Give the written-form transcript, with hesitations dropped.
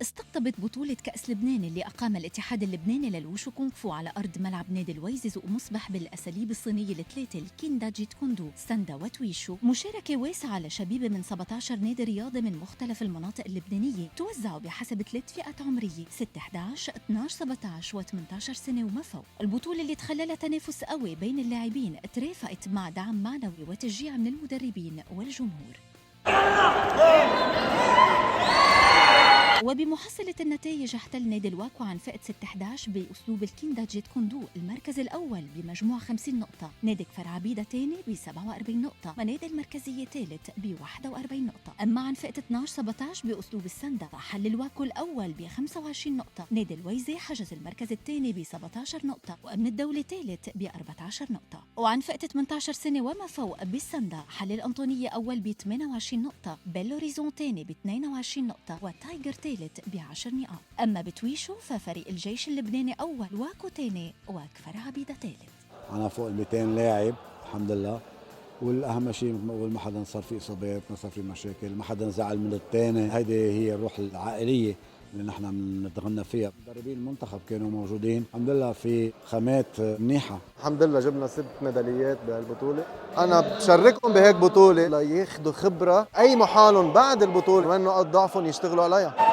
استقطبت بطولة كأس لبنان اللي أقام الاتحاد اللبناني للوشو كونغ فو على أرض ملعب نادي الويزز ومصبح بالأساليب الصينية الثلاثة الكيندا جيت كوندو ساندا وتويشو مشاركة واسعة لشبيبة من 17 نادي رياضي من مختلف المناطق اللبنانية توزعوا بحسب 3 فئات عمرية 6 11 12 17 و18 سنة وما فوق. البطولة اللي تخللها تنافس قوي بين اللاعبين ترافقت مع دعم معنوي وتشجيع من المدربين والجمهور. وبمحصلة النتائج احتل نادي الواكو عن فئة 6-11 بأسلوب الكيندا جيت كوندو المركز الأول بمجموع 50 نقطة، نادي كفر عبيدة تاني ب 47 نقطة، ونادي المركزية ثالث ب 41 نقطة. أما عن فئة 12-17 بأسلوب السندا فحل الواكو الأول ب 25 نقطة، نادي الويزي حجز المركز الثاني ب 17 نقطة، وأمن الدولة ثالث ب 14 نقطة. وعن فئة 18 سنة وما فوق بالسندا حل الأنطونية أول ب 28 نقطة، بيلو ريزون ثاني ب 22 نقطة، وتايجر ثالث ب10 نقاط. أما بتويشو ففريق الجيش اللبناني أول، واكو تاني، وكفر عبيدة ثالث. أنا فوق ال 200 لاعب الحمد لله، والأهم شيء مثل ما بقول ما حدا صار في إصابات، ما صار في مشاكل، ما حدا زعل من الثاني. هيدي هي الروح العائلية اللي نحن بنتغنى فيها. مدربين المنتخب كانوا موجودين الحمد لله، في خامات منيحة الحمد لله. جبنا 6 ميداليات بهالبطولة. أنا بشاركهم بهيك بطولة لياخدوا خبرة أي محالهم بعد البطولة وين نقاط ضعفهم يشتغلوا عليها.